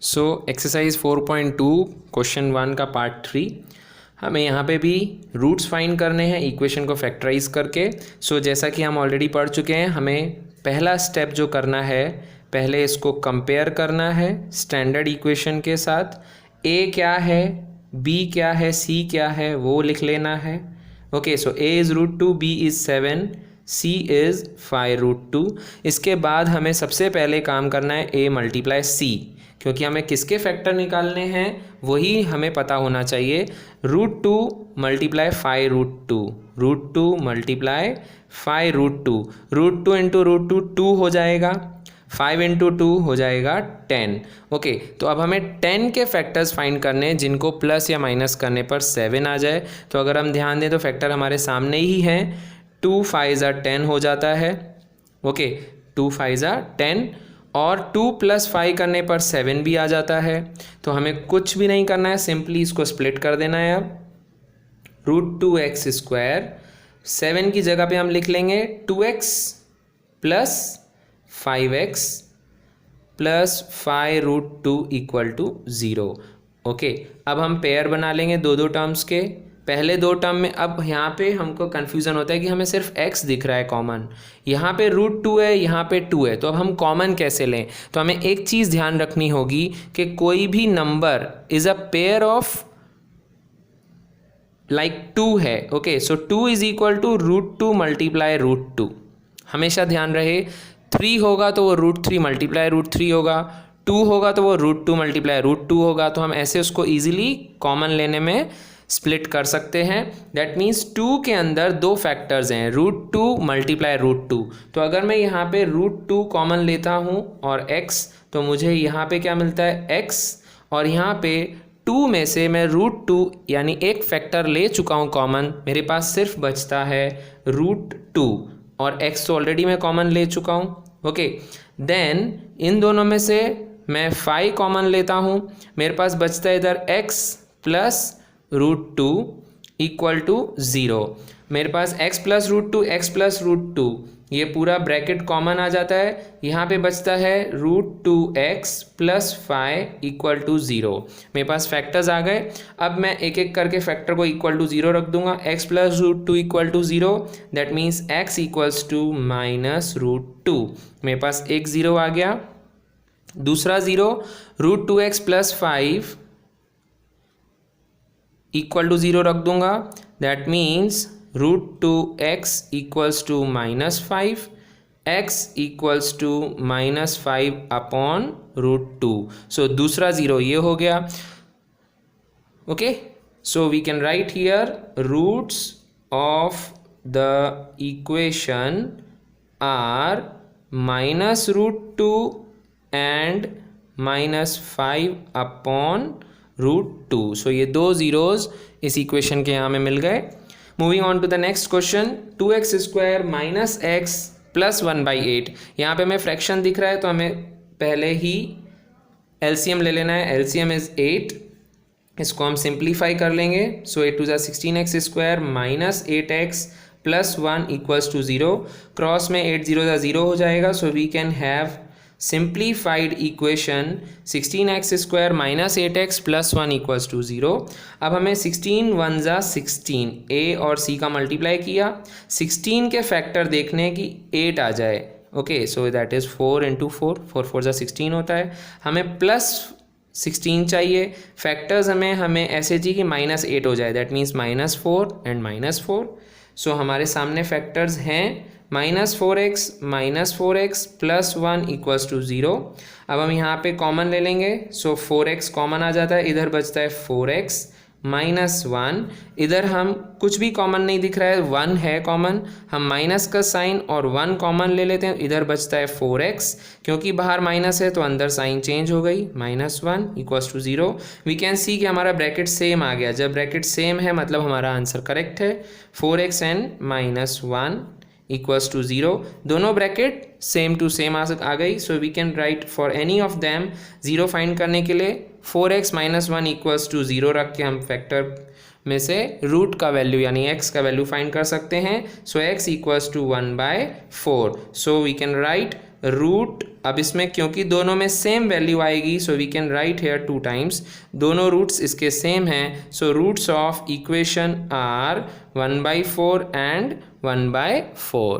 So exercise 4.2 question 1 का part 3 हमें यहाँ पे भी रूट्स फाइंड करने हैं इक्वेशन को फैक्टराइज करके। सो जैसा कि हम ऑलरेडी पढ़ चुके हैं, हमें पहला स्टेप जो करना है, पहले इसको कंपेयर करना है स्टैंडर्ड इक्वेशन के साथ। ए क्या है, बी क्या है, सी क्या है वो लिख लेना है। Okay, so a is √2, b is 7, c is 5√2। इसके बाद हमें सबसे पहले काम करना है ए मल्टीप्लाई सी, क्योंकि हमें किसके फैक्टर निकालने हैं वही हमें पता होना चाहिए। √2 मल्टीप्लाई 5√2, √2 मल्टीप्लाई 5√2, √2 इंटू √2 2 हो जाएगा, 5 इंटू 2 हो जाएगा 10। ओके, तो अब हमें 10 के फैक्टर्स फाइंड करने हैं जिनको प्लस या माइनस करने पर 7 आ जाए। तो अगर हम ध्यान दें तो फैक्टर हमारे सामने ही हैं, 2 5 10 हो जाता है। ओके, 2 5 10 और 2 + 5 करने पर 7 भी आ जाता है। तो हमें कुछ भी नहीं करना है, सिंपली इसको स्प्लिट कर देना है। अब √2x², 7 की जगह पे हम लिख लेंगे 2x + 5x + 5√2 = 0। ओके, अब हम पेयर बना लेंगे दो टर्म्स के। पहले दो टर्म में अब यहाँ पे हमको कन्फ्यूज़न होता है कि हमें सिर्फ x दिख रहा है कॉमन, यहाँ पे √2 है, यहाँ पे 2 है, तो अब हम कॉमन कैसे लें। तो हमें एक चीज़ ध्यान रखनी होगी कि कोई भी number is a pair of like 2 है। ओके, सो 2 = √2 मल्टीप्लाई √2। हमेशा ध्यान रहे, 3 होगा तो वो √3 मल्टीप्लाई √3 होगा, 2 होगा तो वो √2 मल्टीप्लाई √2 होगा। तो हम ऐसे उसको ईजिली कॉमन लेने में स्प्लिट कर सकते हैं। दैट मीन्स 2 के अंदर दो फैक्टर्स हैं, √2 मल्टीप्लाई √2। तो अगर मैं यहाँ पे √2 कॉमन लेता हूँ और x, तो मुझे यहाँ पे क्या मिलता है x, और यहाँ पे 2 में से मैं √2 यानी एक फैक्टर ले चुका हूँ कॉमन, मेरे पास सिर्फ बचता है √2 और x तो ऑलरेडी मैं कॉमन ले चुका हूँ। ओके, देन इन दोनों में से मैं 5 कॉमन लेता हूँ, मेरे पास बचता है इधर x + √2 = 0। मेरे पास x + √2, x + √2, ये पूरा ब्रैकेट कॉमन आ जाता है। यहाँ पे बचता है √2x + 5 = 0। मेरे पास फैक्टर्स आ गए। अब मैं एक एक करके फैक्टर को =0 रख दूंगा। x + √2 = 0, that means x = -√2। मेरे पास एक 0 आ गया। दूसरा 0, √2x + 5 = 0 रख दूंगा। That means √2x = -5, x = -5/√2। सो दूसरा 0 ये हो गया। Okay, so we can write here roots of the equation are -√2 and -5/√2। So ये दो ज़ीरोज़ इस इक्वेशन के यहाँ में मिल गए। Moving on to the next question, 2x² - x + 1/8। यहाँ पे हमें फ्रैक्शन दिख रहा है तो हमें पहले ही एलसीएम ले लेना है। एलसीएम इज़ 8, इसको हम सिंप्लीफाई कर लेंगे। सो 8 × 2 = 16x² - 8x + 1 = 0। क्रॉस में 8 0 = 0 हो जाएगा। So we can have simplified equation 16x² - 8x + 1 = 0। अब हमें 16 1 = 16, a और c का मल्टीप्लाई किया, 16 के फैक्टर देखने कि 8 आ जाए। ओके, सो दैट इज़ 4 × 4, 4 4 = 16 होता है। हमें +16 चाहिए। फैक्टर्स हमें ऐसे चाहिए कि -8 हो जाए, दैट मीन्स -4 एंड -4। सो हमारे सामने फैक्टर्स हैं -4x + 1 = 0। अब हम यहाँ पे कॉमन ले लेंगे। सो 4x कॉमन आ जाता है, इधर बचता है 4x - 1। इधर हम कुछ भी कॉमन नहीं दिख रहा है, 1 है कॉमन, हम माइनस का साइन और 1 कॉमन ले लेते हैं। इधर बचता है 4x, क्योंकि बाहर माइनस है तो अंदर साइन चेंज हो गई, -1 = 0। वी कैन सी कि हमारा ब्रैकेट सेम आ गया। जब ब्रैकेट सेम है मतलब हमारा आंसर करेक्ट है। 4x एंड -1 = 0, दोनों ब्रैकेट सेम टू सेम आ गई। So we can write for any of them 0 find करने के लिए 4x - 1 = 0 रख के हम फैक्टर में से रूट का वैल्यू यानी x का वैल्यू फाइंड कर सकते हैं. So x equals to 1/4. So we can write root. अब इसमें क्योंकि दोनों में सेम वैल्यू आएगी so we can write here 2 times. दोनों रूट्स इसके सेम हैं. So roots of equation are 1/4 and 1/4.